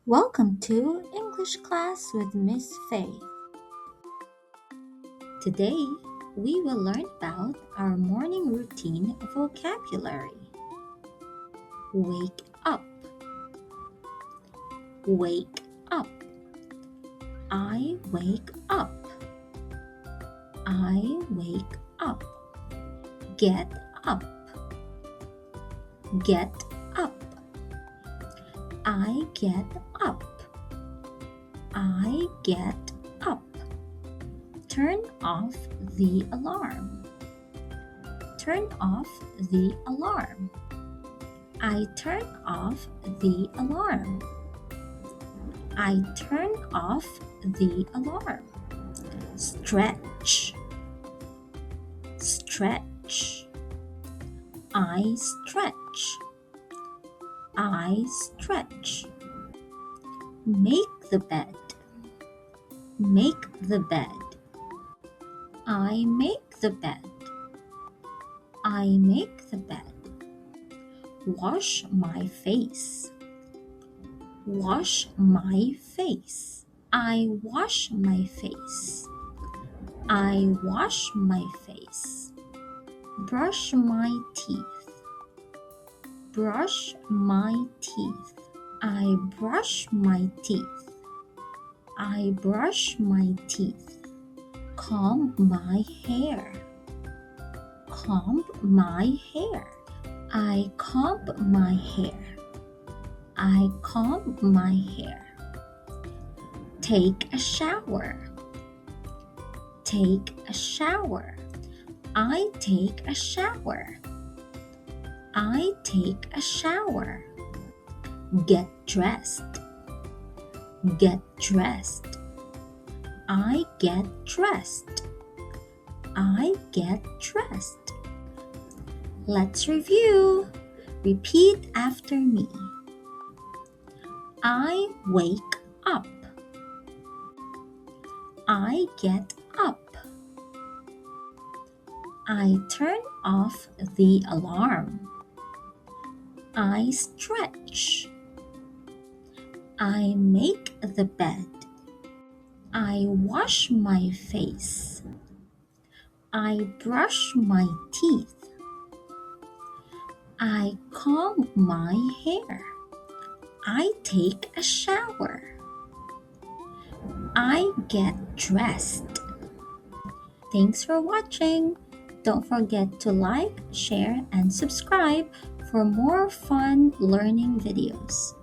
Welcome to English class with Miss Faith. Today, we will learn about our morning routine vocabulary. Wake up. Wake up. I wake up. I wake up. Get up. Get up. I get up. I get up. Turn off the alarm. Turn off the alarm. I turn off the alarm. I turn off the alarm. Stretch. Stretch. I stretch. I stretch. Make the bed. Make the bed. I make the bed. I make the bed. Wash my face. Wash my face. I wash my face. I wash my face. Brush my teeth. Brush my teeth. I brush my teeth. I brush my teeth. Comb my hair. Comb my hair. I comb my hair. I comb my hair. Take a shower. Take a shower. I take a shower. I take a shower. Get dressed. Get dressed. I get dressed. I get dressed. Let's review. Repeat after me. I wake up. I get up. I turn off the alarm. I stretch. I make the bed. I wash my face. I brush my teeth. I comb my hair. I take a shower. I get dressed. Thanks for watching. Don't forget to like, share, and subscribe for more fun learning videos.